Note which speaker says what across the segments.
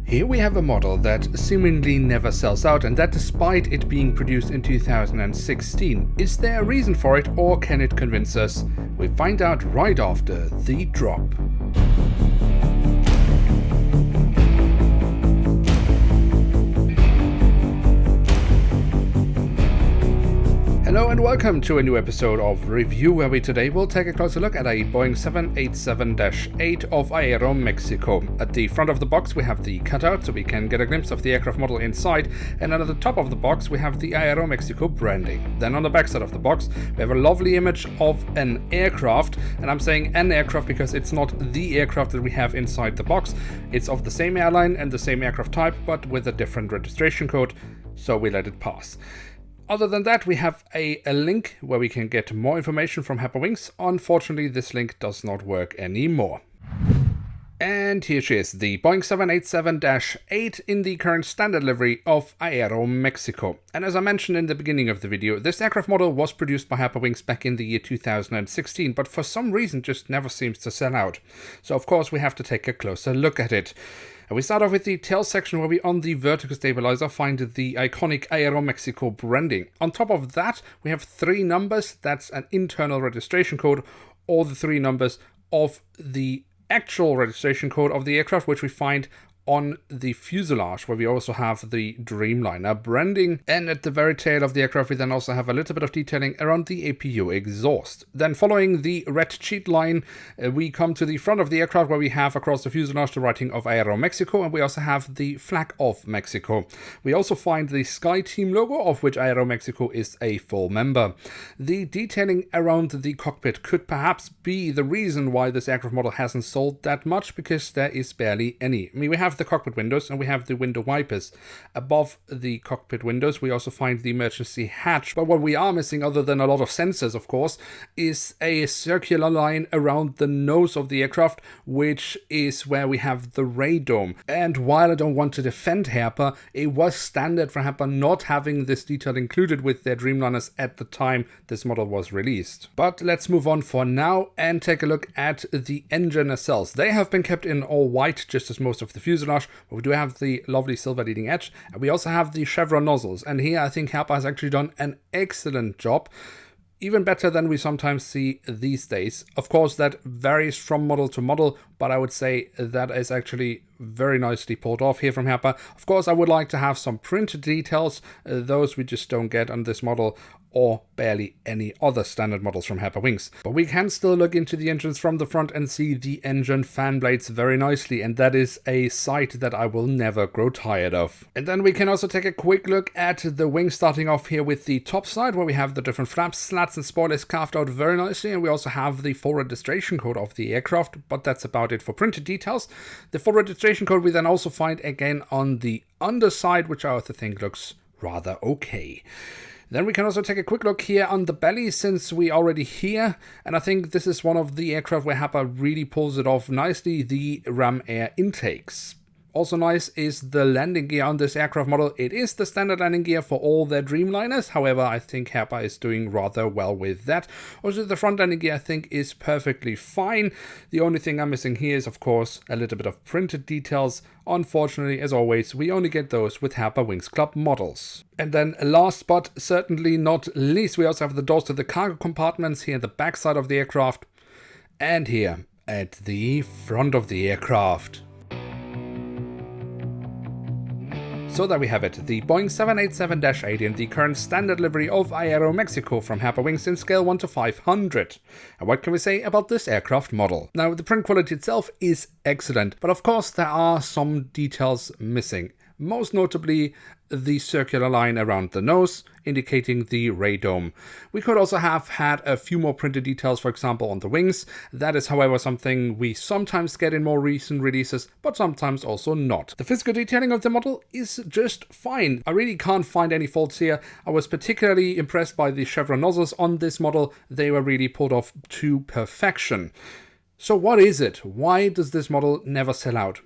Speaker 1: Here we have a model that seemingly never sells out, and that despite it being produced in 2016. Is there a reason for it, or can it convince us? We find out right after the drop. Hello and welcome to a new episode of Review, where we today will take a closer look at a Boeing 787-8 of AeroMexico. At the front of the box we have the cutout so we can get a glimpse of the aircraft model inside, and at the top of the box we have the AeroMexico branding. Then on the back side of the box we have a lovely image of an aircraft, and I'm saying an aircraft because it's not the aircraft that we have inside the box. It's of the same airline and the same aircraft type, but with a different registration code, so we let it pass. Other than that, we have a link where we can get more information from Herpa Wings. Unfortunately, this link does not work anymore. And here she is, the Boeing 787-8 in the current standard livery of AeroMexico. And as I mentioned in the beginning of the video, this aircraft model was produced by Herpa Wings back in the year 2016, but for some reason just never seems to sell out. So of course we have to take a closer look at it. And we start off with the tail section where we, on the vertical stabilizer, find the iconic AeroMexico branding. On top of that, we have three numbers. That's an internal registration code, or the three numbers of the actual registration code of the aircraft, which we find on the fuselage, where we also have the Dreamliner branding. And at the very tail of the aircraft we then also have a little bit of detailing around the APU exhaust. Then following the red cheat line, we come to the front of the aircraft where we have across the fuselage the writing of AeroMexico, and we also have the flag of Mexico. We also find the Sky Team logo, of which AeroMexico is a full member. The detailing around the cockpit could perhaps be the reason why this aircraft model hasn't sold that much, because there is barely any. I mean, we have the cockpit windows and we have the window wipers. Above the cockpit windows we also find the emergency hatch, but what we are missing, other than a lot of sensors of course, is a circular line around the nose of the aircraft, which is where we have the radome. And while I don't want to defend Herpa, it was standard for Herpa not having this detail included with their Dreamliners at the time this model was released. But let's move on for now and take a look at the engine nacelles. They have been kept in all white, just as most of the fuselage, but we do have the lovely silver leading edge, and we also have the chevron nozzles, and here I think Herpa has actually done an excellent job, even better than we sometimes see these days. Of course that varies from model to model, but I would say that is actually very nicely pulled off here from Herpa. Of course I would like to have some printed details, those we just don't get on this model or barely any other standard models from Herpa Wings. But we can still look into the engines from the front and see the engine fan blades very nicely, and that is a sight that I will never grow tired of. And then we can also take a quick look at the wings, starting off here with the top side where we have the different flaps, slats and spoilers carved out very nicely, and we also have the full registration code of the aircraft, but that's about it for printed details. The full registration code we then also find again on the underside, which I also think looks rather okay. Then we can also take a quick look here on the belly, since we already here, and I think this is one of the aircraft where Herpa really pulls it off nicely, the ram air intakes. Also nice is the landing gear on this aircraft model. It is the standard landing gear for all their Dreamliners, however I think Herpa is doing rather well with that. Also the front landing gear I think is perfectly fine. The only thing I'm missing here is of course a little bit of printed details. Unfortunately, as always, we only get those with Herpa Wings Club models. And then last but certainly not least, we also have the doors to the cargo compartments here at the back side of the aircraft, and here at the front of the aircraft. So there we have it, the Boeing 787-8 in the current standard livery of AeroMexico from Herpa Wings in scale 1 to 500. And what can we say about this aircraft model? Now, the print quality itself is excellent, but of course there are some details missing. Most notably the circular line around the nose, indicating the radome. We could also have had a few more printed details, for example on the wings. That is however something we sometimes get in more recent releases, but sometimes also not. The physical detailing of the model is just fine. I really can't find any faults here. I was particularly impressed by the chevron nozzles on this model. They were really pulled off to perfection. So what is it? Why does this model never sell out?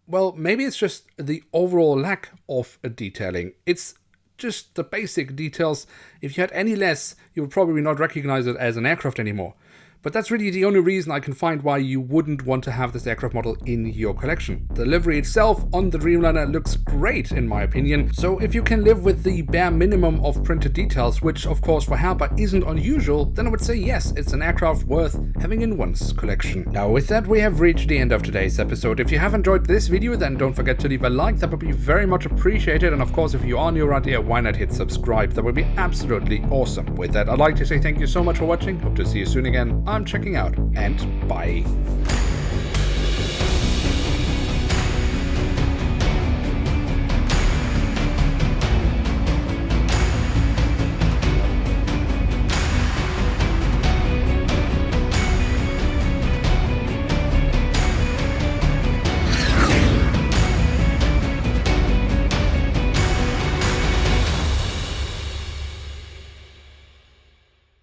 Speaker 1: Well, maybe it's just the overall lack of detailing. It's just the basic details. If you had any less, you would probably not recognize it as an aircraft anymore. But that's really the only reason I can find why you wouldn't want to have this aircraft model in your collection. The livery itself on the Dreamliner looks great in my opinion, so if you can live with the bare minimum of printed details, which of course for Herpa isn't unusual, then I would say yes, it's an aircraft worth having in one's collection. Now with that, we have reached the end of today's episode. If you have enjoyed this video, then don't forget to leave a like, that would be very much appreciated, and of course if you are new around here, why not hit subscribe, that would be absolutely awesome. With that, I'd like to say thank you so much for watching, hope to see you soon again, I'm checking out, and bye.